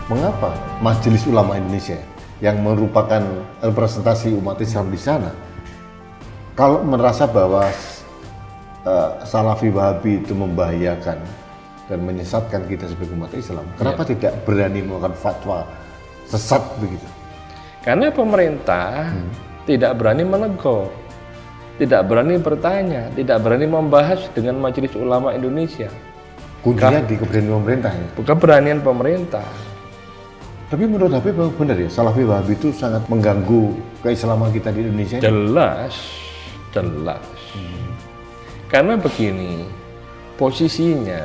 mengapa Majelis Ulama Indonesia yang merupakan representasi umat Islam di sana, kalau merasa bahwa Salafi Wahabi itu membahayakan dan menyesatkan kita sebagai umat Islam, kenapa tidak berani melakukan fatwa sesat begitu? Karena pemerintah tidak berani menegur, tidak berani bertanya, tidak berani membahas dengan Majelis Ulama Indonesia. Kuncinya di keberanian pemerintah ya? Bukan beranian pemerintah. Tapi menurut Habib benar ya, Salafi Wahabi itu sangat mengganggu keislaman kita di Indonesia? Jelas. Karena begini, posisinya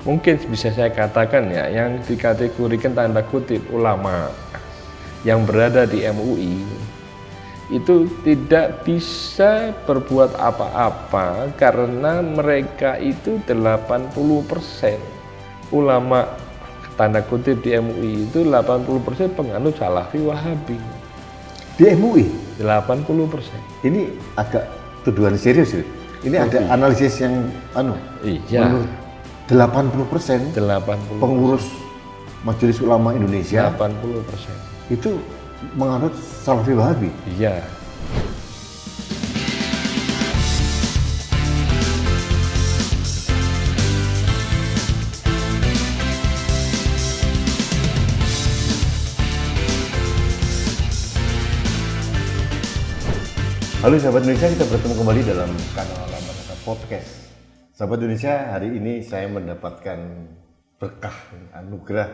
mungkin bisa saya katakan ya, yang dikategorikan tanda kutip ulama yang berada di MUI itu tidak bisa berbuat apa-apa karena mereka itu 80% ulama tanda kutip di MUI itu 80% penganut Salafi Wahabi. Di MUI? 80%. Ini agak tuduhan serius ya? Ini ada analisis yang Iya. menurut 80% 80. pengurus Majelis Ulama Indonesia 80%. itu menganut Salafi Wahabi. Iya. Halo sahabat Indonesia, kita bertemu kembali dalam kanal Alamata Podcast. Sahabat Indonesia, hari ini saya mendapatkan berkah, anugerah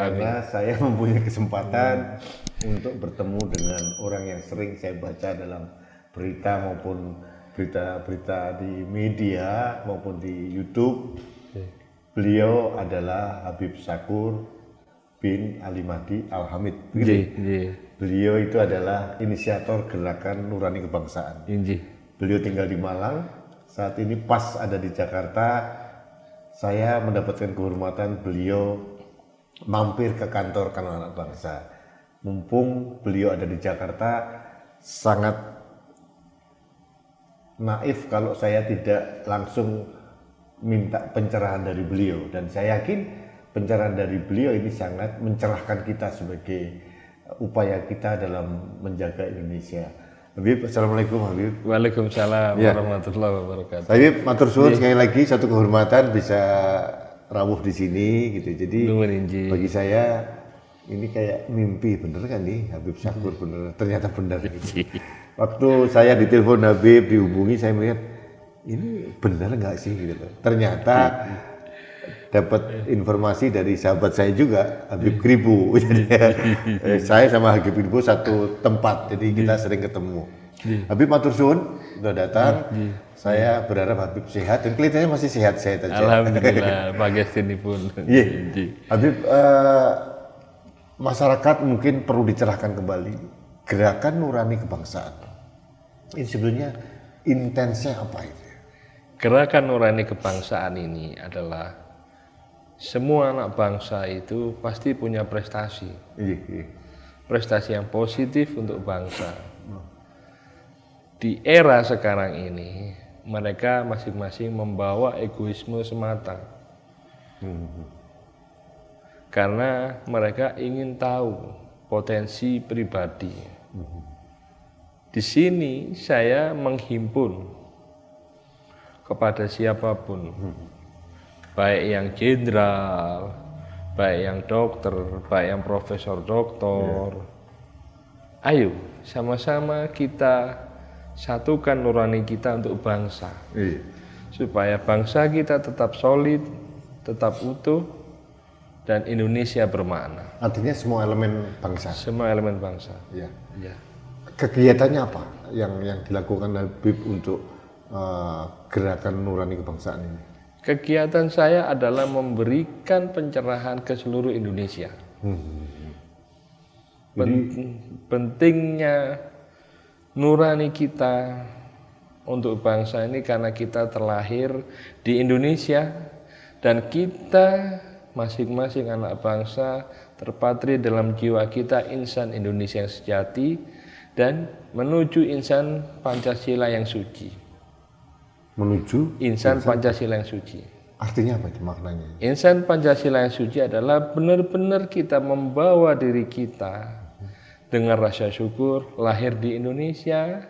karena saya mempunyai kesempatan untuk bertemu dengan orang yang sering saya baca dalam berita maupun berita-berita di media maupun di YouTube. Beliau adalah Habib Syakur bin Ali Mahdi Al-Hamid. Beliau itu adalah inisiator gerakan Nurani Kebangsaan. Beliau tinggal di Malang, saat ini pas ada di Jakarta. Saya mendapatkan kehormatan beliau mampir ke kantor Kanal Anak Bangsa. Mumpung beliau ada di Jakarta, sangat naif kalau saya tidak langsung minta pencerahan dari beliau. Dan saya yakin pencerahan dari beliau ini sangat mencerahkan kita sebagai upaya kita dalam menjaga Indonesia. Habib, assalamualaikum Habib. Waalaikumsalam warahmatullahi wabarakatuh. Habib, matur suwun sekali lagi, satu kehormatan bisa rawuh di sini gitu. Jadi bagi saya ini kayak mimpi, bener kan nih Habib Syakur, bener, ternyata bener gitu. Waktu saya ditelepon Habib, dihubungi, saya melihat ini bener nggak sih gitu. Ternyata dapat informasi dari sahabat saya juga, Habib Kribo. Saya sama Habib Kribo satu tempat, jadi kita sering ketemu. Habib matur suwun sudah datang. Saya berharap Habib sehat dan kelihatannya masih sehat-sehat aja. Alhamdulillah, pagestini pun. Habib, masyarakat mungkin perlu dicerahkan kembali gerakan Nurani Kebangsaan. Ini sebenarnya intensnya apa itu? Gerakan Nurani Kebangsaan ini adalah semua anak bangsa itu pasti punya prestasi. Prestasi yang positif untuk bangsa. Di era sekarang ini, mereka masing-masing membawa egoisme semata. Karena mereka ingin tahu potensi pribadi. Di sini saya menghimpun kepada siapapun, baik yang jenderal, baik yang dokter, baik yang profesor doktor. Ayo sama-sama kita satukan nurani kita untuk bangsa, supaya bangsa kita tetap solid, tetap utuh, dan Indonesia bermakna. Artinya semua elemen bangsa. Semua elemen bangsa. Ya. Kegiatannya apa yang dilakukan Habib untuk gerakan Nurani Kebangsaan ini? Kegiatan saya adalah memberikan pencerahan ke seluruh Indonesia. Pentingnya nurani kita untuk bangsa ini karena kita terlahir di Indonesia dan kita masing-masing anak bangsa terpatri dalam jiwa kita insan Indonesia yang sejati dan menuju insan Pancasila yang suci. Menuju insan Pancasila yang suci. Artinya apa itu maknanya? Insan Pancasila yang suci adalah benar-benar kita membawa diri kita dengan rasa syukur lahir di Indonesia,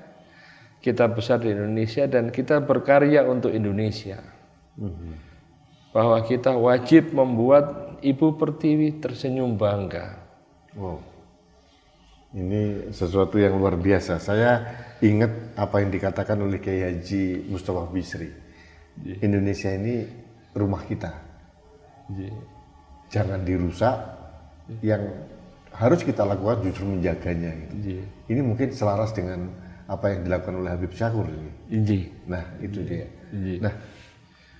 kita besar di Indonesia dan kita berkarya untuk Indonesia. Bahwa kita wajib membuat Ibu Pertiwi tersenyum bangga. Wow. Ini sesuatu yang luar biasa. Saya ingat apa yang dikatakan oleh Kiai Haji Mustafa Bisri. Indonesia ini rumah kita. Jangan dirusak. Yang harus kita lakukan justru menjaganya. Gitu. Ini mungkin selaras dengan apa yang dilakukan oleh Habib Syahkur ini. Nah, itu dia. Nah,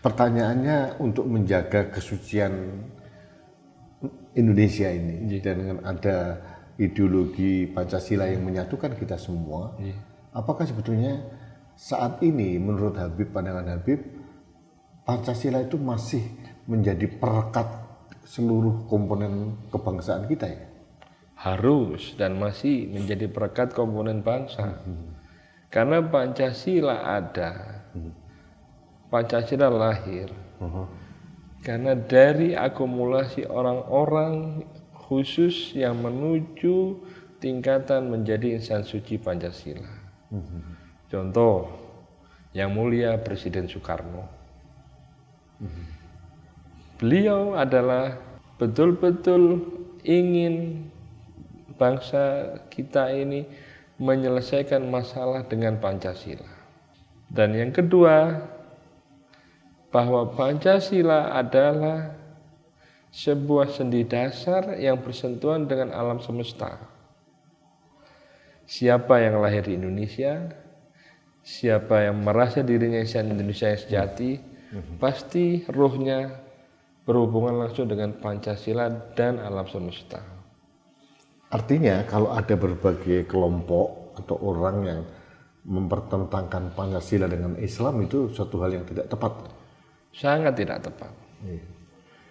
pertanyaannya untuk menjaga kesucian Indonesia ini dan dengan ada ideologi Pancasila yang menyatukan kita semua, apakah sebetulnya saat ini menurut Habib, pandangan Habib, Pancasila itu masih menjadi perekat seluruh komponen kebangsaan kita ya? Harus dan masih menjadi perekat komponen bangsa. Karena Pancasila ada, Pancasila lahir. Karena dari akumulasi orang-orang khusus yang menuju tingkatan menjadi insan suci Pancasila. Contoh, yang mulia Presiden Soekarno. Beliau adalah betul-betul ingin bangsa kita ini menyelesaikan masalah dengan Pancasila. Dan yang kedua, bahwa Pancasila adalah sebuah sendi dasar yang bersentuhan dengan alam semesta. Siapa yang lahir di Indonesia, siapa yang merasa dirinya insan Indonesia yang sejati, pasti ruhnya berhubungan langsung dengan Pancasila dan alam semesta. Artinya kalau ada berbagai kelompok atau orang yang mempertentangkan Pancasila dengan Islam itu suatu hal yang tidak tepat. Sangat tidak tepat.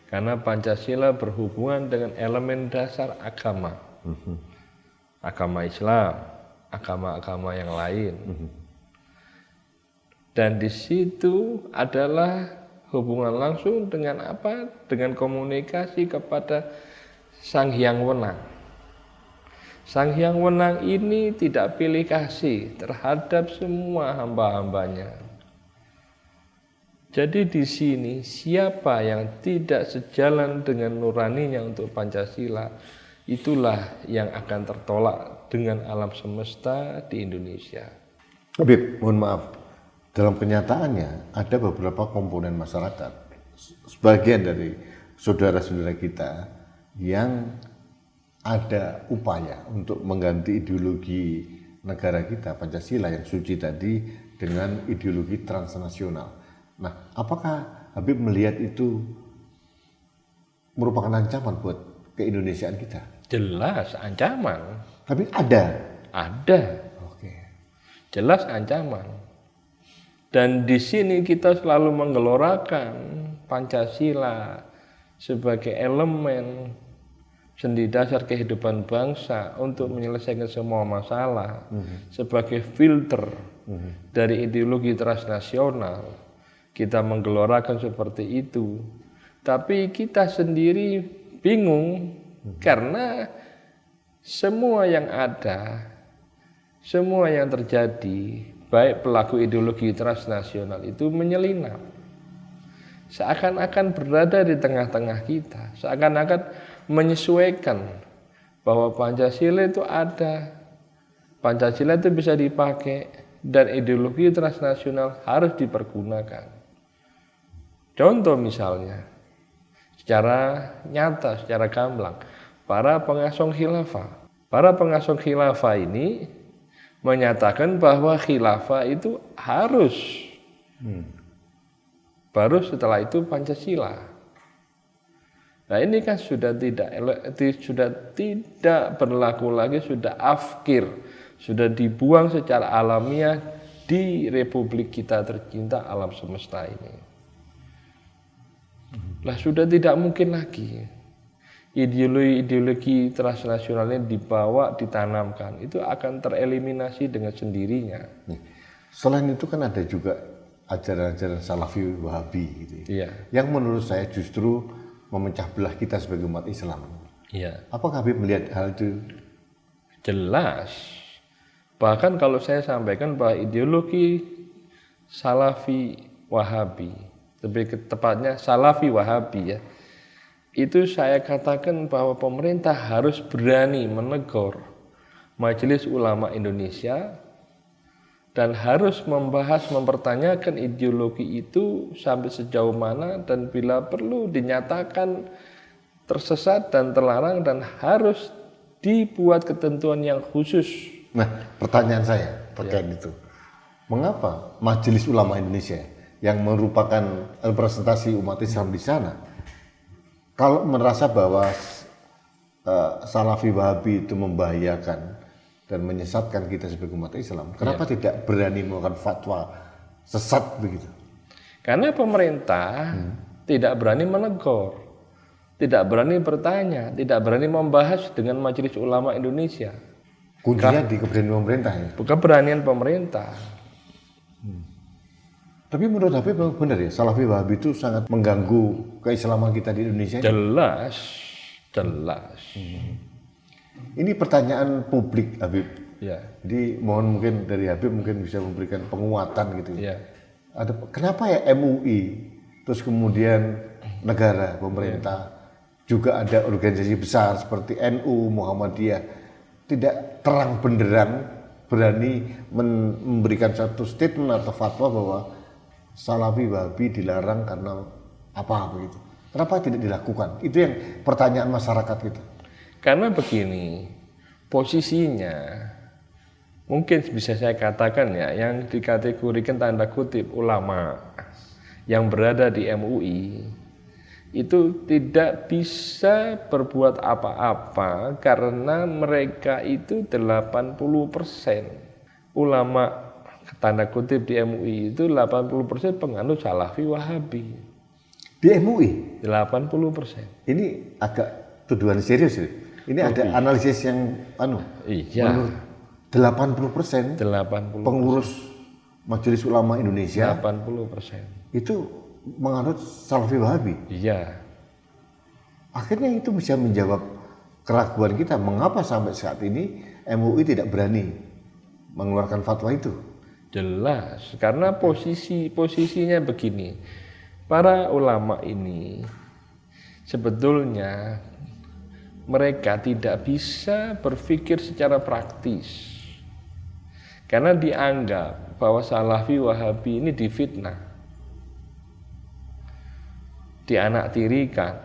Karena Pancasila berhubungan dengan elemen dasar agama. Agama Islam, agama-agama yang lain. Dan di situ adalah hubungan langsung dengan apa? Dengan komunikasi kepada Sang Hyang Wenang. Sang Hyang Wenang ini tidak pilih kasih terhadap semua hamba-hambanya. Jadi di sini siapa yang tidak sejalan dengan nuraninya untuk Pancasila, itulah yang akan tertolak dengan alam semesta di Indonesia. Habib, mohon maaf, dalam kenyataannya ada beberapa komponen masyarakat, sebagian dari saudara-saudara kita yang ada upaya untuk mengganti ideologi negara kita, Pancasila yang suci tadi, dengan ideologi transnasional. Nah, apakah Habib melihat itu merupakan ancaman buat keindonesiaan kita? Jelas ancaman. Tapi ada. Ada. Oke. Jelas ancaman. Dan di sini kita selalu menggelorakan Pancasila sebagai elemen sendi dasar kehidupan bangsa untuk menyelesaikan semua masalah, sebagai filter dari ideologi transnasional. Kita menggelorakan seperti itu, tapi kita sendiri bingung karena semua yang ada, semua yang terjadi, baik pelaku ideologi transnasional itu menyelinap, seakan-akan berada di tengah-tengah kita, seakan-akan menyesuaikan bahwa Pancasila itu ada, Pancasila itu bisa dipakai, dan ideologi transnasional harus dipergunakan. Contoh misalnya, secara nyata, secara gamblang, para pengasuh khilafah. Para pengasuh khilafah ini menyatakan bahwa khilafah itu harus. Baru setelah itu Pancasila. Nah ini kan sudah tidak berlaku lagi, sudah afkir, sudah dibuang secara alamiah di Republik kita tercinta alam semesta ini. Lah sudah tidak mungkin lagi ideologi transnasionalnya dibawa, ditanamkan, itu akan tereliminasi dengan sendirinya. Selain itu kan ada juga ajaran-ajaran Salafi Wahabi gitu. Iya. Yang menurut saya justru memecah belah kita sebagai umat Islam. Iya. Apakah Habib melihat hal itu? Jelas. Bahkan kalau saya sampaikan bahwa ideologi Salafi Wahabi, lebih tepatnya Salafi Wahabi ya, itu saya katakan bahwa pemerintah harus berani menegur Majelis Ulama Indonesia dan harus membahas, mempertanyakan ideologi itu sampai sejauh mana dan bila perlu dinyatakan tersesat dan terlarang dan harus dibuat ketentuan yang khusus. Nah, pertanyaan saya terkait itu. Mengapa Majelis Ulama Indonesia yang merupakan representasi umat Islam di sana, kalau merasa bahwa Salafi Wahabi itu membahayakan dan menyesatkan kita sebagai umat Islam, kenapa tidak berani melakukan fatwa sesat begitu? Karena pemerintah tidak berani menegur, tidak berani bertanya, tidak berani membahas dengan Majelis Ulama Indonesia. Kuncinya di keberanian pemerintah ya? Bukan beranian pemerintah. Tapi menurut Habib memang benar ya, Salafi Wahabi itu sangat mengganggu keislaman kita di Indonesia. Jelas. Ini pertanyaan publik Habib. Ya. Jadi mohon mungkin dari Habib mungkin bisa memberikan penguatan gitu. Ya. Kenapa ya MUI, terus kemudian negara, pemerintah, juga ada organisasi besar seperti NU, Muhammadiyah, tidak terang benderang berani memberikan satu statement atau fatwa bahwa Salafi Wahabi dilarang karena apa begitu. Kenapa tidak dilakukan? Itu yang pertanyaan masyarakat gitu. Karena begini, posisinya mungkin bisa saya katakan ya, yang dikategorikan tanda kutip ulama yang berada di MUI itu tidak bisa berbuat apa-apa karena mereka itu 80% ulama tanda kutip di MUI itu 80% penganut Salafi Wahabi. Di MUI? 80%. Ini agak tuduhan serius ya. Ini ada analisis yang Iya. menurut 80% pengurus Majelis Ulama Indonesia 80% itu menganut Salafi Wahabi. Iya. Akhirnya itu bisa menjawab keraguan kita mengapa sampai saat ini MUI tidak berani mengeluarkan fatwa itu. Jelas, karena posisinya begini. Para ulama ini sebetulnya mereka tidak bisa berpikir secara praktis. Karena dianggap bahwa Salafi Wahabi ini difitnah, dianaktirikan.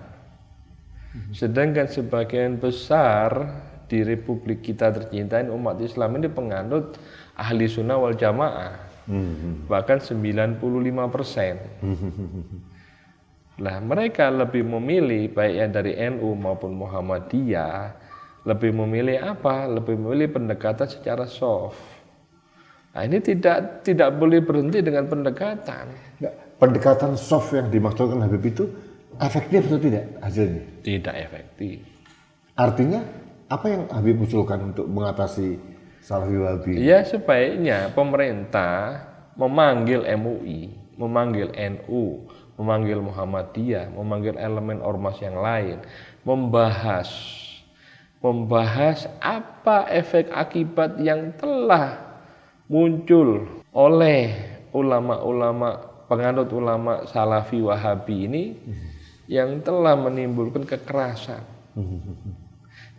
Sedangkan sebagian besar di Republik kita tercinta ini umat Islam ini penganut ahli sunnah wal jamaah, bahkan 95%. Nah, mereka lebih memilih baik yang dari NU maupun Muhammadiyah lebih memilih apa? Lebih memilih pendekatan secara soft. Nah, ini tidak boleh berhenti dengan pendekatan. Pendekatan soft yang dimaksudkan Habib itu efektif atau tidak hasilnya? Tidak efektif. Artinya apa yang Habib usulkan untuk mengatasi Salafi Wahabi? Ya, sebaiknya pemerintah memanggil MUI, memanggil NU, memanggil Muhammadiyah, memanggil elemen ormas yang lain, membahas apa efek akibat yang telah muncul oleh ulama-ulama penganut ulama Salafi Wahabi ini yang telah menimbulkan kekerasan,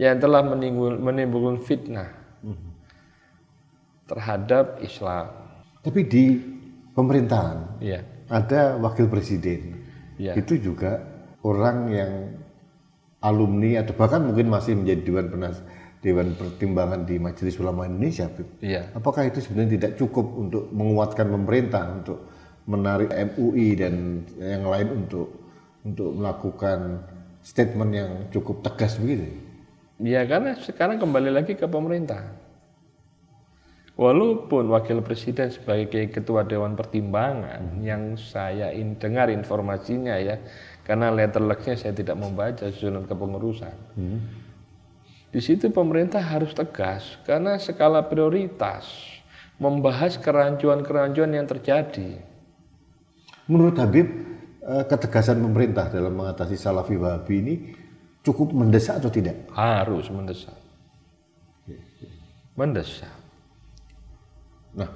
yang telah menimbulkan fitnah terhadap Islam. Tapi di pemerintahan Ya. ada wakil presiden, Ya. itu juga orang yang alumni atau bahkan mungkin masih menjadi Dewan Pertimbangan di Majelis Ulama Indonesia. Iya. Apakah itu sebenarnya tidak cukup untuk menguatkan pemerintah untuk menarik MUI dan yang lain untuk melakukan statement yang cukup tegas begitu? Ya, karena sekarang kembali lagi ke pemerintah. Walaupun wakil presiden sebagai ketua Dewan Pertimbangan yang saya dengar informasinya ya, karena letterlucknya saya tidak membaca susunan kepengurusan. Di situ pemerintah harus tegas karena skala prioritas membahas kerancuan-kerancuan yang terjadi. Menurut Habib, ketegasan pemerintah dalam mengatasi Salafi Wahabi ini cukup mendesak atau tidak? Harus mendesak. Mendesak. Nah,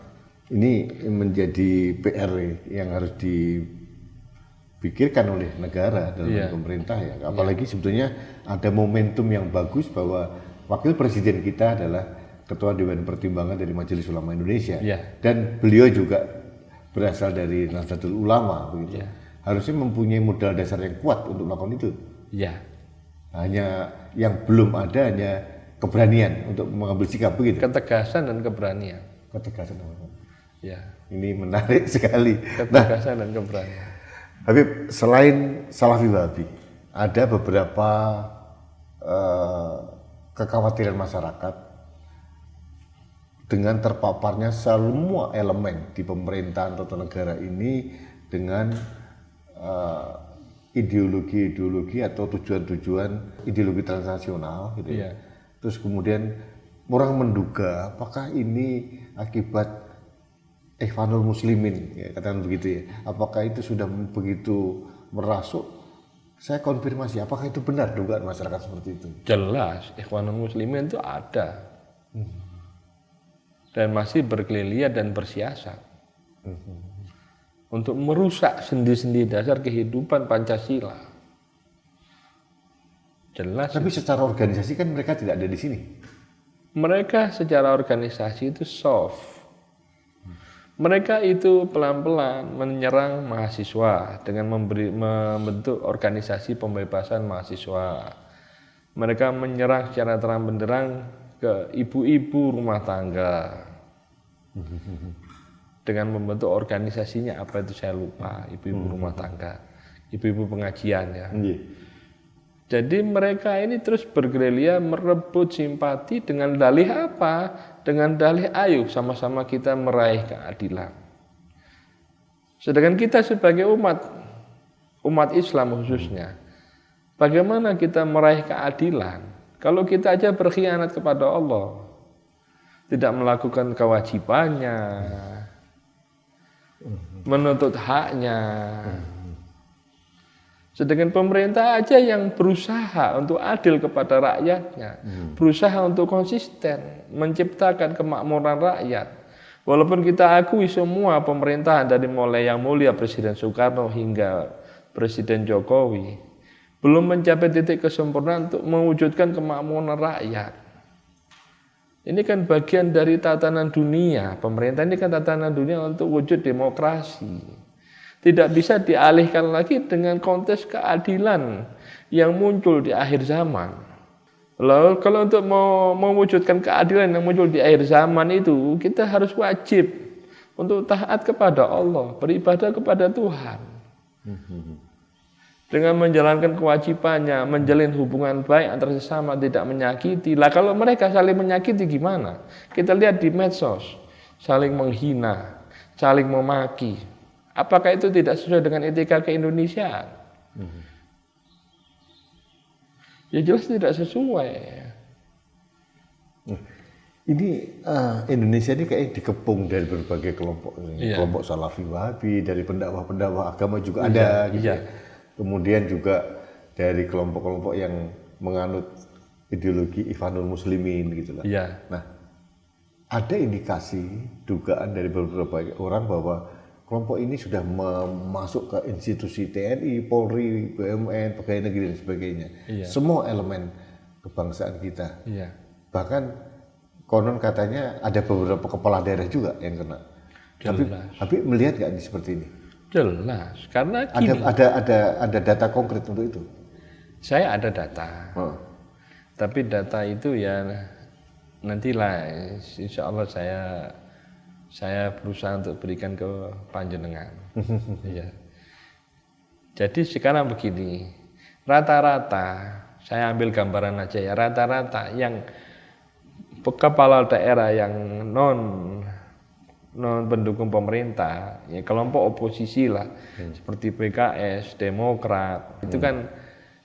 ini menjadi PR yang harus dipikirkan oleh negara dalam pemerintah ya. Apalagi sebetulnya ada momentum yang bagus bahwa wakil presiden kita adalah Ketua Dewan Pertimbangan dari Majelis Ulama Indonesia. Dan beliau juga berasal dari Nahdlatul Ulama begitu. Harusnya mempunyai modal dasar yang kuat untuk melakukan itu. Hanya yang belum ada hanya keberanian untuk mengambil sikap begitu. Ketegasan dan keberanian. Ketegasan. Ya. Ini menarik sekali. Ketegasan dan keberanian. Habib, selain Salafi Wahabi, ada beberapa kekhawatiran masyarakat dengan terpaparnya semua elemen di pemerintahan atau negara ini dengan ideologi-ideologi atau tujuan-tujuan ideologi transnasional gitu ya. Terus kemudian orang menduga apakah ini akibat Ikhwanul Muslimin ya, katakan begitu ya. Apakah itu sudah begitu merasuk? Saya konfirmasi apakah itu benar dugaan masyarakat seperti itu? Jelas Ikhwanul Muslimin itu ada. Dan masih bergerilya dan bersiasat untuk merusak sendi-sendi dasar kehidupan Pancasila. Jelas. Tapi secara organisasi kan mereka tidak ada di sini. Mereka secara organisasi itu soft. Mereka itu pelan-pelan menyerang mahasiswa dengan membentuk organisasi pembebasan mahasiswa. Mereka menyerang secara terang benderang ke ibu-ibu rumah tangga dengan membentuk organisasinya apa itu saya lupa, ibu-ibu rumah tangga, ibu-ibu pengajian ya. Jadi mereka ini terus bergerilya merebut simpati dengan dalih apa? Dengan dalih ayo sama-sama kita meraih keadilan. Sedangkan kita sebagai umat Islam khususnya, bagaimana kita meraih keadilan? Kalau kita aja berkhianat kepada Allah, tidak melakukan kewajibannya, menuntut haknya. Sedangkan pemerintah aja yang berusaha untuk adil kepada rakyatnya, berusaha untuk konsisten, menciptakan kemakmuran rakyat. Walaupun kita akui semua pemerintahan dari mulai yang mulia Presiden Soekarno hingga Presiden Jokowi, belum mencapai titik kesempurnaan untuk mewujudkan kemakmuran rakyat. Ini kan bagian dari tatanan dunia. Pemerintah ini kan tatanan dunia untuk wujud demokrasi. Tidak bisa dialihkan lagi dengan konteks keadilan yang muncul di akhir zaman. Lalu kalau untuk mewujudkan keadilan yang muncul di akhir zaman itu, kita harus wajib untuk taat kepada Allah, beribadah kepada Tuhan. Dengan menjalankan kewajibannya, menjalin hubungan baik antara sesama, tidak menyakiti. Lah kalau mereka saling menyakiti gimana? Kita lihat di medsos, saling menghina, saling memaki. Apakah itu tidak sesuai dengan etika keindonesiaan? Ya jelas tidak sesuai. Ini Indonesia ini kayak dikepung dari berbagai kelompok, kelompok Salafi Wahabi, dari pendakwah-pendakwah agama juga ada. Gitu ya. Kemudian juga dari kelompok-kelompok yang menganut ideologi Ikhwanul Muslimin gitu lah. Nah, ada indikasi dugaan dari beberapa orang bahwa kelompok ini sudah masuk ke institusi TNI, Polri, BUMN, pegawai negeri dan sebagainya. Semua elemen kebangsaan kita. Bahkan konon katanya ada beberapa kepala daerah juga yang kena. Tapi melihat nggak seperti ini? Jelas, karena gini, ada data konkret untuk itu. Saya ada data, tapi data itu ya nantilah, insya Allah saya berusaha untuk berikan ke panjenengan. Jadi sekarang begini, rata-rata saya ambil gambaran aja ya, rata-rata yang kepala daerah yang non pendukung pemerintah, ya kelompok oposisi lah, seperti PKS, Demokrat, itu kan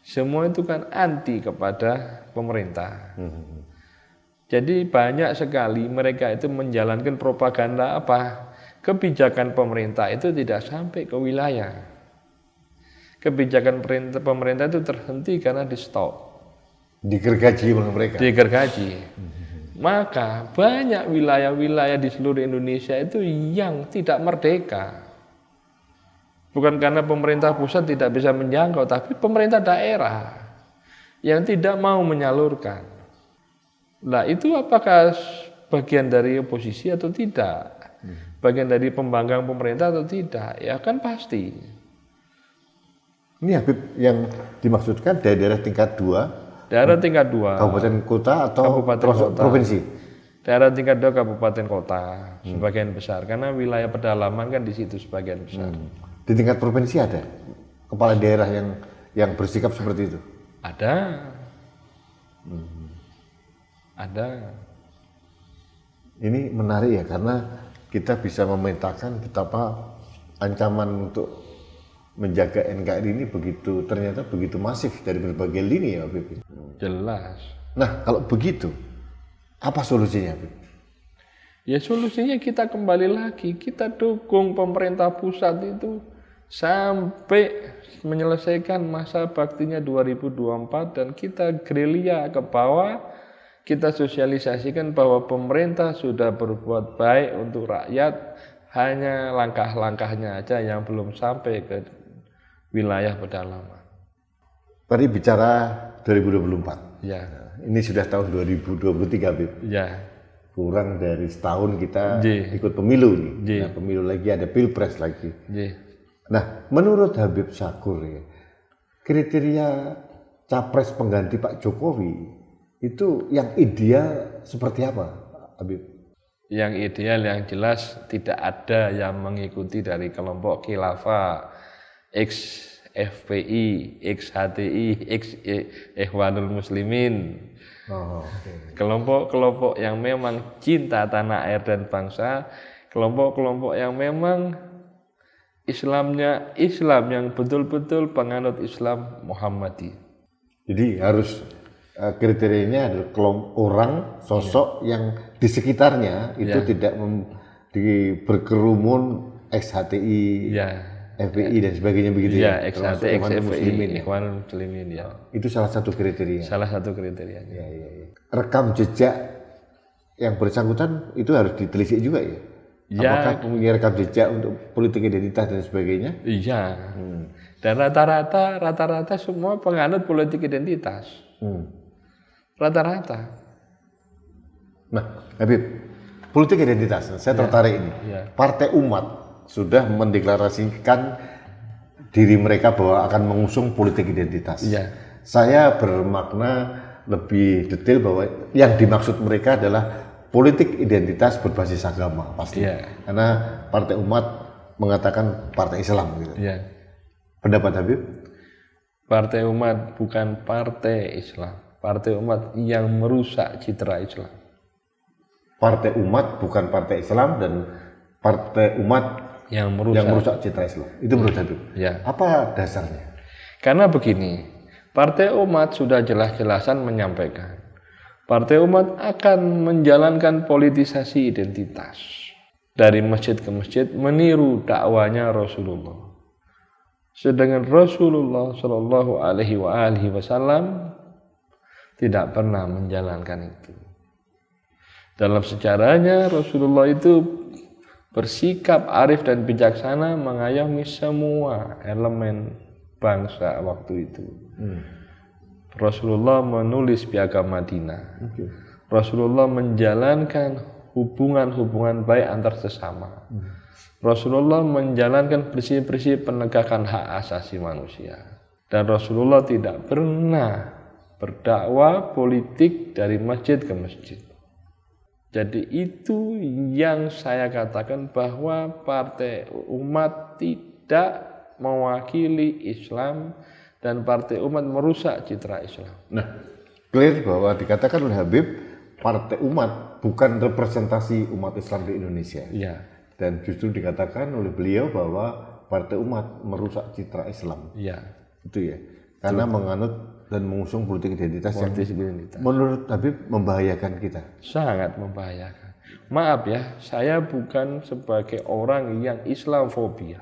semua itu kan anti kepada pemerintah. Jadi banyak sekali mereka itu menjalankan propaganda apa? kebijakan pemerintah itu tidak sampai ke wilayah. Kebijakan pemerintah itu terhenti karena di stop. Digergaji oleh mereka. Digergaji. Maka banyak wilayah-wilayah di seluruh Indonesia itu yang tidak merdeka. Bukan karena pemerintah pusat tidak bisa menjangkau, tapi pemerintah daerah yang tidak mau menyalurkan. Nah, itu apakah bagian dari oposisi atau tidak? Bagian dari pembangkang pemerintah atau tidak? Ya kan pasti. Ini Habib yang dimaksudkan daerah tingkat 2, daerah tingkat 2, kabupaten kota atau kabupaten kota. provinsi? Daerah tingkat 2 kabupaten kota sebagian besar, karena wilayah pedalaman kan di situ sebagian besar. Di tingkat provinsi ada kepala daerah yang bersikap seperti itu? Ada. Ada. Ini menarik ya, karena kita bisa memetakan betapa ancaman untuk menjaga NKRI ini ternyata begitu masif dari berbagai lini ya Habib. Jelas. Nah, kalau begitu, apa solusinya Habib? Ya solusinya kita kembali lagi, kita dukung pemerintah pusat itu sampai menyelesaikan masa baktinya 2024 dan kita gerilya ke bawah, kita sosialisasikan bahwa pemerintah sudah berbuat baik untuk rakyat, hanya langkah-langkahnya aja yang belum sampai ke wilayah pedalaman. Tadi bicara 2024. Ya. Ini sudah tahun 2023 Habib. Ya. Kurang dari setahun kita Ji. ikut pemilu nih. Ji. Nah, pemilu lagi, ada pilpres lagi. Ya. Nah, menurut Habib Syahkur ya, kriteria capres pengganti Pak Jokowi itu yang ideal seperti apa, Habib? Yang ideal yang jelas tidak ada yang mengikuti dari kelompok khilafah, ex-FPI, ex-HTI, ex-Ikhwanul Muslimin. Kelompok-kelompok yang memang cinta tanah air dan bangsa, kelompok-kelompok yang memang Islamnya Islam yang betul-betul penganut Islam Muhammadi. Jadi harus kriterianya adalah kelompok orang, sosok yang di sekitarnya itu tidak berkerumun ex-HTI, FPI dan sebagainya begitu ya. ex-HTI, ex-FPI, Ikhwanul Muslimin ya. Itu salah satu kriteria. Salah satu kriterianya. Ya. Rekam jejak yang bersangkutan itu harus ditelisik juga ya. Apakah punya rekam jejak untuk politik identitas dan sebagainya? Iya. Dan rata-rata semua penganut politik identitas. Rata-rata. Nah, Habib, politik identitas, saya tertarik ini. Partai Umat sudah mendeklarasikan diri mereka bahwa akan mengusung politik identitas. Saya bermakna lebih detail bahwa yang dimaksud mereka adalah politik identitas berbasis agama pasti, karena Partai Umat mengatakan Partai Islam gitu. Pendapat Habib? Partai Umat bukan partai Islam, Partai Umat yang merusak citra Islam. Partai Umat bukan partai Islam dan Partai Umat yang merusak citra Islam. Itu menurut Habib. Apa dasarnya? Karena begini, Partai Umat sudah jelas-jelasan menyampaikan Partai Umat akan menjalankan politisasi identitas dari masjid ke masjid meniru dakwanya Rasulullah. Sedangkan Rasulullah Shallallahu Alaihi Wasallam tidak pernah menjalankan itu. Dalam sejarahnya Rasulullah itu bersikap arif dan bijaksana mengayomi semua elemen bangsa waktu itu. Rasulullah menulis piagam Madinah. Rasulullah menjalankan hubungan-hubungan baik antar sesama. Rasulullah menjalankan prinsip-prinsip penegakan hak asasi manusia. Dan Rasulullah tidak pernah berdakwah politik dari masjid ke masjid. Jadi itu yang saya katakan bahwa Partai Umat tidak mewakili Islam dan Partai Umat merusak citra Islam. Nah, clear bahwa dikatakan oleh Habib, Partai Umat bukan representasi umat Islam di Indonesia. Dan justru dikatakan oleh beliau bahwa Partai Umat merusak citra Islam. Itu ya. Karena menganut dan mengusung politik identitas yang menurut Habib membahayakan kita. Sangat membahayakan. Maaf ya, saya bukan sebagai orang yang Islamfobia.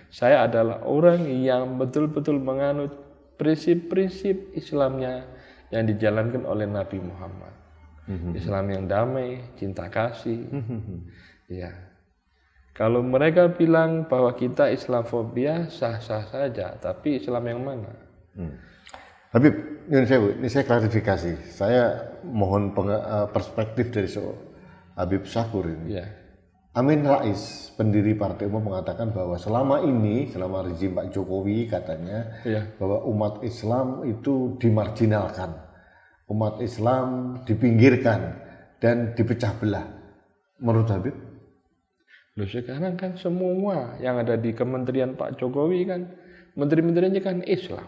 Saya adalah orang yang betul-betul menganut prinsip-prinsip Islamnya yang dijalankan oleh Nabi Muhammad. Islam yang damai, cinta kasih. Ya. Kalau mereka bilang bahwa kita Islamfobia, sah-sah saja. Tapi Islam yang mana? Habib, ini saya klarifikasi. Saya mohon perspektif dari Habib Syakur ini. Ya. Amin Rais, pendiri Partai Umat, mengatakan bahwa selama rezim Pak Jokowi katanya bahwa umat Islam itu dimarginalkan, umat Islam dipinggirkan dan dipecah belah. Menurut Habib? Loh, sekarang kan semua yang ada di Kementerian Pak Jokowi kan, menteri-menterinya kan Islam,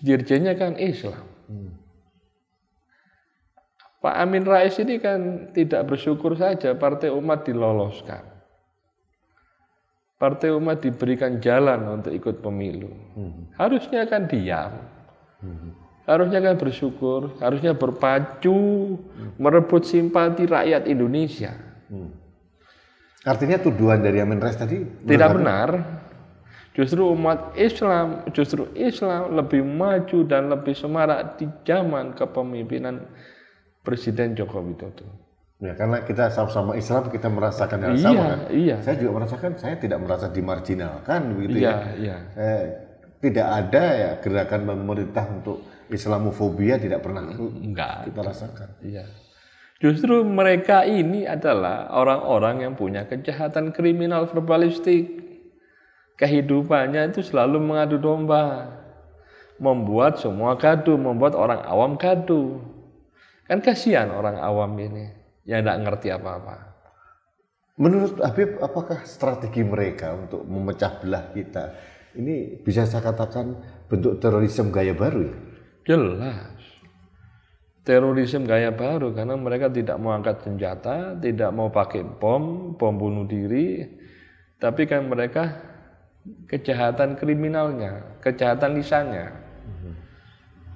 dirjennya kan Islam. Pak Amin Rais ini kan tidak bersyukur saja Partai Umat diloloskan. Partai Umat diberikan jalan untuk ikut pemilu. Harusnya kan diam. Harusnya kan bersyukur, harusnya berpacu, merebut simpati rakyat Indonesia. Artinya tuduhan dari Amin Rais tadi tidak benar. Justru umat Islam, lebih maju dan lebih semarak di zaman kepemimpinan Presiden Joko Widodo. Ya, karena kita sama-sama Islam, kita merasakan hal sama kan. Iya. Saya juga merasakan, saya tidak merasa dimarginalkan begitu ya. Iya. Tidak ada ya gerakan pemerintah untuk Islamofobia, tidak pernah kita rasakan. Iya. Justru mereka ini adalah orang-orang yang punya kejahatan kriminal verbalistik. Kehidupannya itu selalu mengadu domba. Membuat semua gaduh, membuat orang awam gaduh. Kan kasihan orang awam ini yang tidak ngerti apa-apa. Menurut Habib, apakah strategi mereka untuk memecah belah kita ini bisa saya katakan bentuk terorisme gaya baru ya? Jelas. Terorisme gaya baru karena mereka tidak mau angkat senjata, tidak mau pakai bom bunuh diri, tapi kan mereka kejahatan kriminalnya, kejahatan lisannya,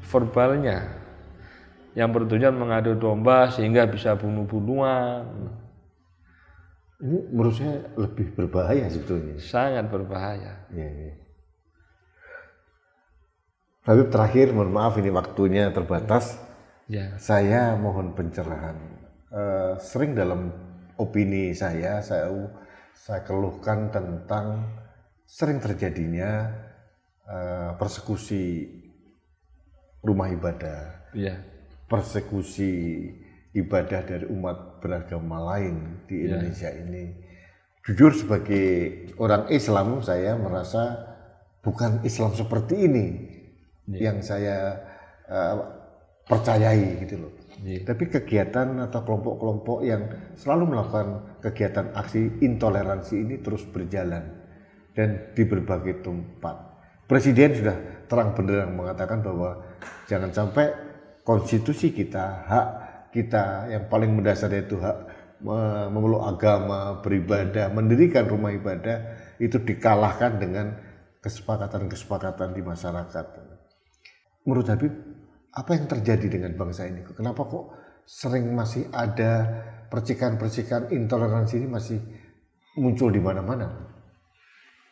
verbalnya, yang bertujuan mengadu domba sehingga bisa bunuh-bunuhan. Ini menurut saya lebih berbahaya sebetulnya. Sangat berbahaya. Ya. Habib, terakhir, mohon maaf ini waktunya terbatas. Ya. Saya mohon pencerahan. Sering dalam opini saya keluhkan tentang sering terjadinya persekusi rumah ibadah. Ya. Persekusi ibadah dari umat beragama lain di Indonesia ini. Jujur sebagai orang Islam, saya merasa bukan Islam seperti ini yang saya percayai gitu loh. Tapi kegiatan atau kelompok-kelompok yang selalu melakukan kegiatan aksi intoleransi ini terus berjalan dan di berbagai tempat. Presiden sudah terang benderang mengatakan bahwa jangan sampai konstitusi kita, hak kita yang paling mendasar yaitu hak memeluk agama, beribadah, mendirikan rumah ibadah itu dikalahkan dengan kesepakatan-kesepakatan di masyarakat. Menurut Habib, apa yang terjadi dengan bangsa ini? Kenapa kok sering masih ada percikan-percikan intoleransi ini masih muncul di mana-mana?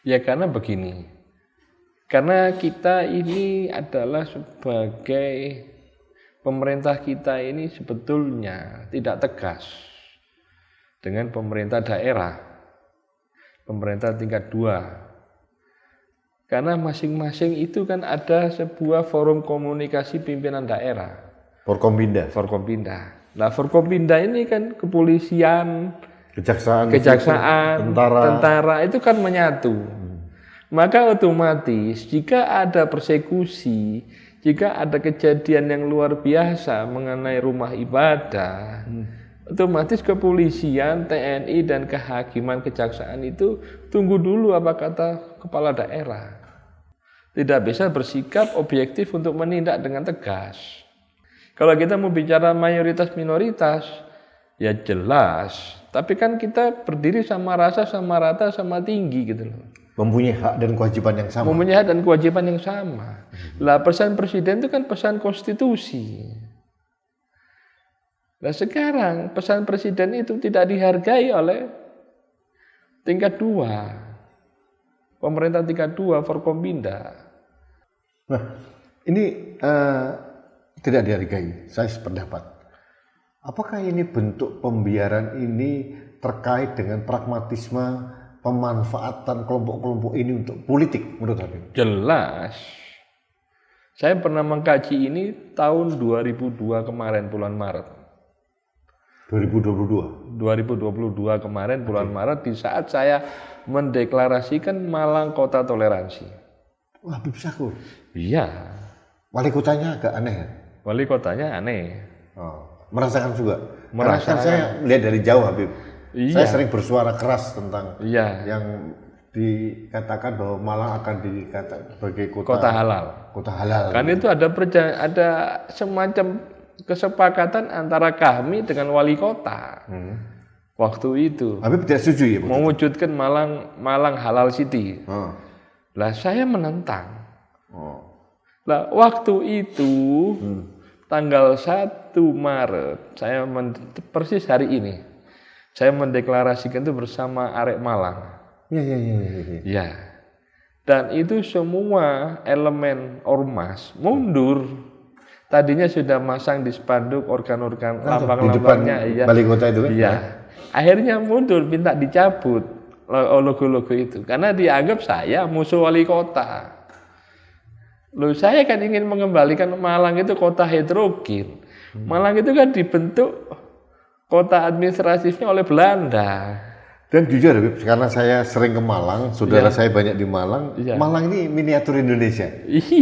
Ya karena begini, karena kita ini adalah sebagai pemerintah kita ini sebetulnya tidak tegas dengan pemerintah daerah, pemerintah tingkat 2. Karena masing-masing itu kan ada sebuah forum komunikasi pimpinan daerah. Forkompinda. Nah, Forkompinda ini kan kepolisian, kejaksaan, tentara itu kan menyatu. Maka otomatis jika ada persekusi, jika ada kejadian yang luar biasa mengenai rumah ibadah, otomatis kepolisian, TNI, dan kehakiman kejaksaan itu tunggu dulu apa kata kepala daerah. Tidak bisa bersikap objektif untuk menindak dengan tegas. Kalau kita mau bicara mayoritas minoritas, ya jelas. Tapi kan kita berdiri sama rasa, sama rata, sama tinggi gitu loh. Mempunyai hak dan kewajiban yang sama. Mempunyai hak dan kewajiban yang sama. Lah pesan presiden itu kan pesan konstitusi. Nah sekarang pesan presiden itu tidak dihargai oleh tingkat 2. Pemerintah tingkat 2, Forkompinda. Nah, ini tidak dihargai, saya sependapat. Apakah ini bentuk pembiaran ini terkait dengan pragmatisme pemanfaatan kelompok-kelompok ini untuk politik menurut Habib? Jelas. Saya pernah mengkaji ini tahun 2002 kemarin bulan Maret. 2022 kemarin bulan Maret, di saat saya mendeklarasikan Malang kota toleransi. Wah, Habib Syakur. Iya. Wali kotanya agak aneh ya? Wali kotanya aneh. Merasakan juga? Merasakan. Karena kan saya lihat dari jauh Habib. Iya. Saya sering bersuara keras tentang Iya. yang dikatakan bahwa Malang akan dikatakan sebagai Kota halal. Kota halal. Kan itu ada semacam kesepakatan antara kami dengan wali kota. Waktu itu. Habib tidak setuju ya? Mewujudkan Malang Halal City. Lah saya menentang. Lah waktu itu tanggal 1 Maret saya persis hari ini saya mendeklarasikan itu bersama Arek Malang. Ya. Dan itu semua elemen ormas mundur. Tadinya sudah masang di spanduk organ-organ lambang-lambangnya, iya. Balai kota itu kan? Iya. Akhirnya mundur, minta dicabut logo-logo itu karena dianggap saya musuh wali kota. Loh, saya kan ingin mengembalikan Malang itu kota heterogen. Malang itu kan dibentuk kota administratifnya oleh Belanda. Dan jujur Habib, karena saya sering ke Malang, saudara saya banyak di Malang. Malang ini miniatur Indonesia.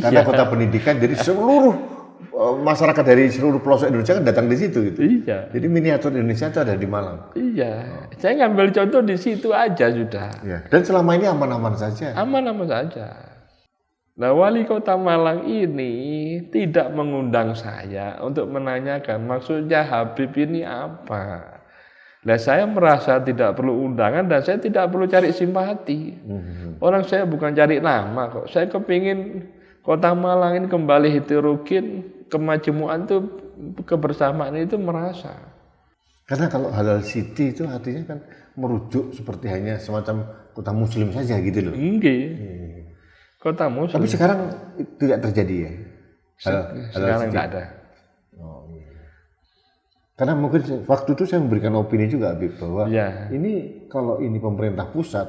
Karena kota pendidikan, jadi seluruh masyarakat dari seluruh pelosok Indonesia kan datang di situ gitu. Iya. Jadi miniatur Indonesia itu ada di Malang. Iya. Saya ngambil contoh di situ aja sudah. Iya. Dan selama ini aman-aman saja. Aman-aman saja. Nah, wali kota Malang ini tidak mengundang saya untuk menanyakan maksudnya Habib ini apa. Nah, saya merasa tidak perlu undangan dan saya tidak perlu cari simpati. Orang saya bukan cari nama kok. Saya kepingin kota Malang ini kembali heterogen, kemajemukan itu, kebersamaan itu merasa. Karena kalau halal city itu artinya kan merujuk seperti hanya semacam kota muslim saja gitu loh. Enggak. Kota muslim. Tapi sekarang tidak terjadi ya? Sekarang tidak ada. Karena mungkin waktu itu saya memberikan opini juga Habib bahwa ini kalau ini pemerintah pusat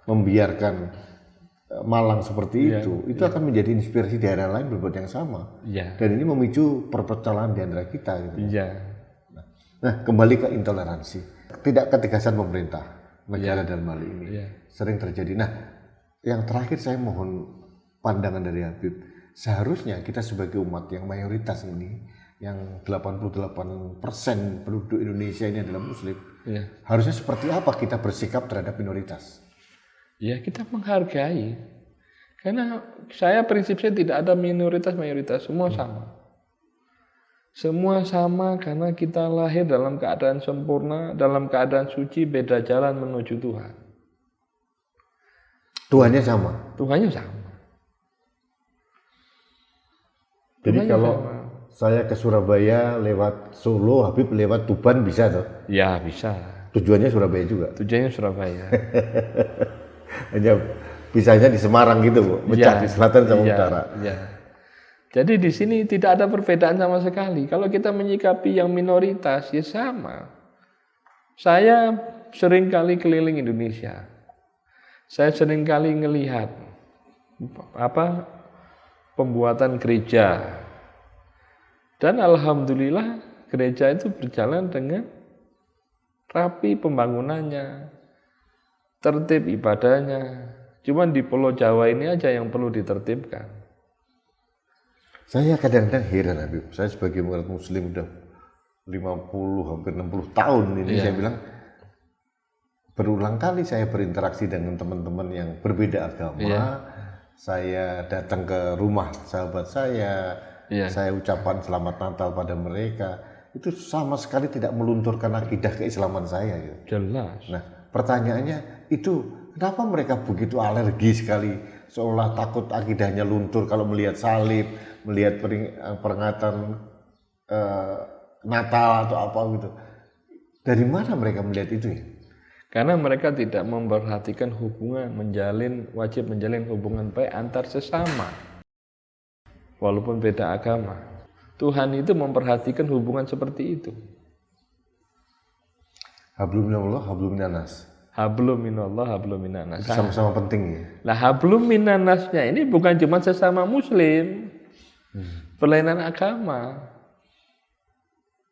membiarkan Malang seperti itu akan menjadi inspirasi daerah lain berbuat yang sama. Dan ini memicu perpecahan di antara kita. Gitu. Nah, kembali ke intoleransi. Tidak ketegasan pemerintah negara dalam hal ini. Sering terjadi. Nah, yang terakhir saya mohon pandangan dari Habib. Seharusnya kita sebagai umat yang mayoritas ini, yang 88% penduduk Indonesia ini adalah muslim, harusnya seperti apa kita bersikap terhadap minoritas? Ya, kita menghargai. Karena prinsip saya tidak ada minoritas-mayoritas, semua sama. Semua sama karena kita lahir dalam keadaan sempurna, dalam keadaan suci, beda jalan menuju Tuhan. Tuhannya sama? Tuhannya sama. Jadi kalau saya ke Surabaya lewat Solo, Habib lewat Tuban bisa toh? Ya, bisa. Tujuannya Surabaya juga? Tujuannya Surabaya. Hanya bisanya di Semarang gitu Bu, mecah di selatan sama utara. Jadi di sini tidak ada perbedaan sama sekali. Kalau kita menyikapi yang minoritas ya sama. Saya sering kali keliling Indonesia. Saya sering kali ngelihat pembuatan gereja. Dan alhamdulillah gereja itu berjalan dengan rapi pembangunannya, tertib ibadahnya. Cuman di Pulau Jawa ini aja yang perlu ditertibkan. Saya kadang-kadang heran Habib. Saya sebagai umat muslim udah 50 hampir 60 tahun ini saya bilang berulang kali saya berinteraksi dengan teman-teman yang berbeda agama. Saya datang ke rumah sahabat saya, saya ucapan selamat Natal pada mereka. Itu sama sekali tidak melunturkan akidah keislaman saya. Gitu. Jelas. Nah, pertanyaannya itu kenapa mereka begitu alergi sekali, seolah takut akidahnya luntur kalau melihat salib, melihat peringatan Natal atau apa gitu. Dari mana mereka melihat itu ya? Karena mereka tidak memperhatikan wajib menjalin hubungan baik antar sesama. Walaupun beda agama. Tuhan itu memperhatikan hubungan seperti itu. Hablum minallah, hablum minannas. Hablum minallah, hablum minannas. Itu sama-sama penting ya. Nah, hablum minannasnya ini bukan cuma sesama muslim. Perlainan agama.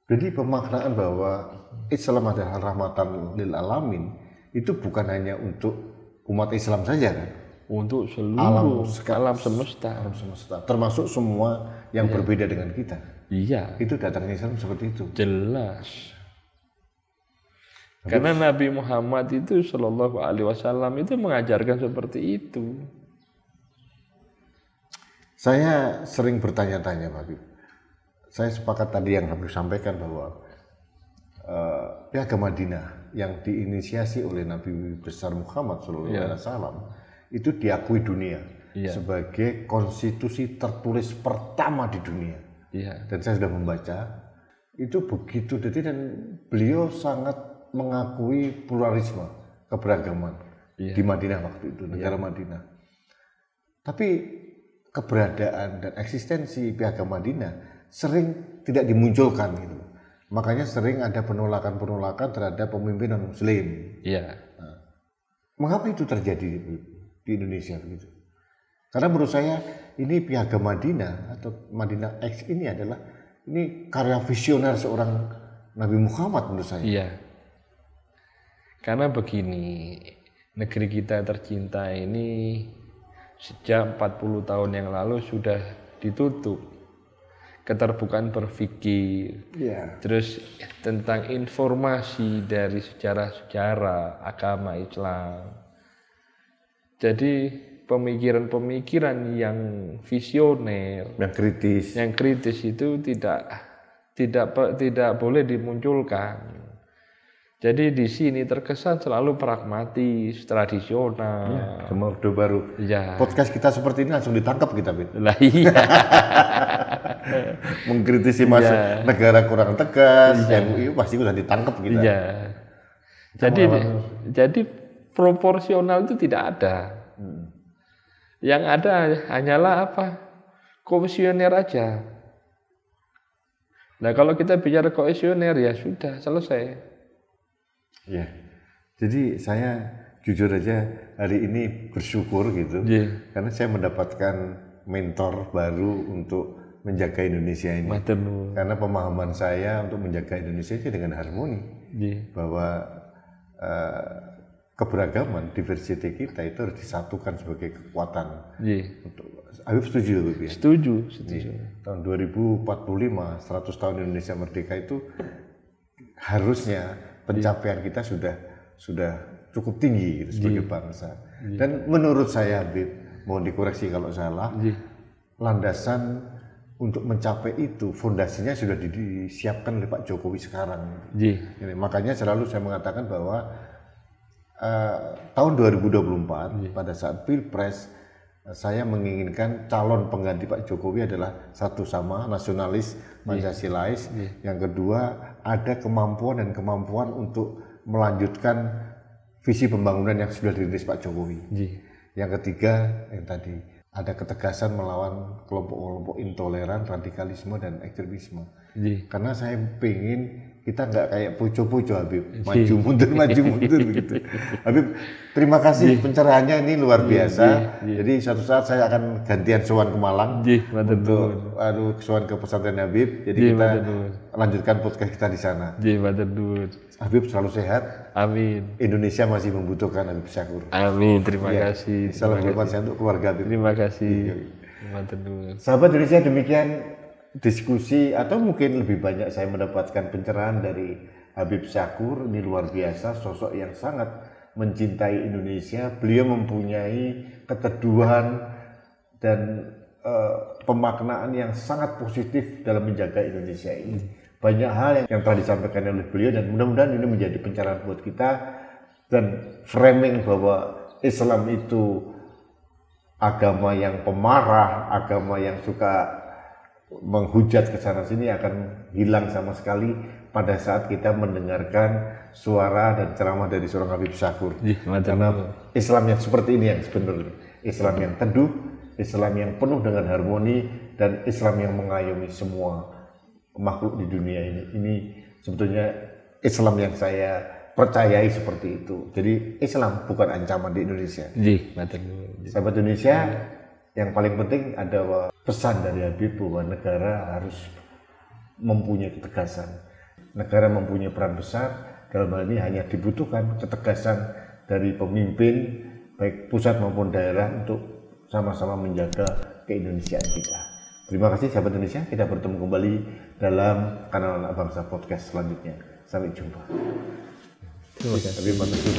Jadi pemaknaan bahwa Islam adalah rahmatan lil alamin itu bukan hanya untuk umat Islam saja kan? Untuk seluruh alam semesta. Alam semesta, termasuk semua yang berbeda dengan kita. Iya, Itu datangnya Islam seperti itu. jelas. Karena Nabi Muhammad itu Shallallahu Alaihi Wasallam itu mengajarkan seperti itu. Saya sering bertanya-tanya Pak Habib. Saya sepakat tadi yang Habib sampaikan bahwa piagam Madinah yang diinisiasi oleh Nabi besar Muhammad Shallallahu Alaihi Wasallam itu diakui dunia sebagai konstitusi tertulis pertama di dunia. Dan saya sudah membaca itu begitu detil dan beliau sangat mengakui pluralisme, keberagaman di Madinah waktu itu, negara Madinah. Tapi keberadaan dan eksistensi piagam Madinah sering tidak dimunculkan gitu. Makanya sering ada penolakan-penolakan terhadap pemimpin non-muslim. Nah, mengapa itu terjadi di Indonesia begitu? Karena menurut saya ini piagam Madinah atau Madinah X ini adalah karya visioner seorang Nabi Muhammad menurut saya. Karena begini, negeri kita tercinta ini sejak 40 tahun yang lalu sudah ditutup. Keterbukaan berpikir, terus tentang informasi dari sejarah-sejarah agama Islam. Jadi pemikiran-pemikiran yang visioner, yang kritis itu tidak boleh dimunculkan. Jadi di sini terkesan selalu pragmatis, tradisional. Sama Orde Baru. Podcast kita seperti ini langsung ditangkap kita, Bin. Lah iya. Mengkritisi negara kurang tegas, MUI pasti sudah ditangkap kita. Jadi proporsional itu tidak ada. Yang ada hanyalah apa? Komisioner aja. Nah kalau kita bicara komisioner ya sudah selesai. Jadi saya jujur aja hari ini bersyukur gitu, karena saya mendapatkan mentor baru untuk menjaga Indonesia ini. Karena pemahaman saya untuk menjaga Indonesia itu dengan harmoni, bahwa keberagaman, diversity kita itu harus disatukan sebagai kekuatan. Habib setuju Habib ya? Setuju. Tahun 2045, 100 tahun Indonesia merdeka itu harusnya pencapaian kita sudah cukup tinggi gitu, sebagai bangsa. Dan menurut saya Habib, mohon dikoreksi kalau salah, landasan untuk mencapai itu fondasinya sudah disiapkan oleh Pak Jokowi sekarang. Makanya selalu saya mengatakan bahwa tahun 2024 pada saat Pilpres saya menginginkan calon pengganti Pak Jokowi adalah satu sama nasionalis, Pancasilais, yang kedua ada kemampuan untuk melanjutkan visi pembangunan yang sudah dirilis Pak Jokowi. Yang ketiga yang tadi ada ketegasan melawan kelompok-kelompok intoleran, radikalisme dan ekstremisme. Karena saya pengen kita nggak kayak pucuk-pucuk Habib, maju mundur begitu. Habib, terima kasih pencerahannya ini luar biasa. Jadi suatu saat saya akan gantian sowan ke Malang untuk sowan ke pesantren Habib. Jadi kita lanjutkan podcast kita di sana. Habib selalu sehat. Amin. Indonesia masih membutuhkan Habib Syakur. Amin. Terima kasih. Salam hormat saya untuk keluarga Habib. Terima kasih. Sahabat Indonesia, demikian diskusi atau mungkin lebih banyak saya mendapatkan pencerahan dari Habib Syakur. Ini luar biasa, sosok yang sangat mencintai Indonesia. Beliau mempunyai keteduhan dan pemaknaan yang sangat positif dalam menjaga Indonesia ini. Banyak hal yang telah disampaikan oleh beliau dan mudah-mudahan ini menjadi pencerahan buat kita, dan framing bahwa Islam itu agama yang pemarah, agama yang suka menghujat ke sana sini akan hilang sama sekali pada saat kita mendengarkan suara dan ceramah dari seorang Habib Syahkur. Karena Islam yang seperti ini yang sebenarnya Islam yang teduh, Islam yang penuh dengan harmoni, dan Islam yang mengayomi semua makhluk di dunia ini. Ini sebetulnya Islam yang saya percayai seperti itu. Jadi Islam bukan ancaman di Indonesia. Sahabat Indonesia, yang paling penting ada pesan dari Habib bahwa negara harus mempunyai ketegasan. Negara mempunyai peran besar, dalam hal ini hanya dibutuhkan ketegasan dari pemimpin baik pusat maupun daerah untuk sama-sama menjaga keindonesiaan kita. Terima kasih sahabat Indonesia, kita bertemu kembali dalam kanal Anak Bangsa Podcast selanjutnya. Sampai jumpa. Terima kasih. Terima kasih.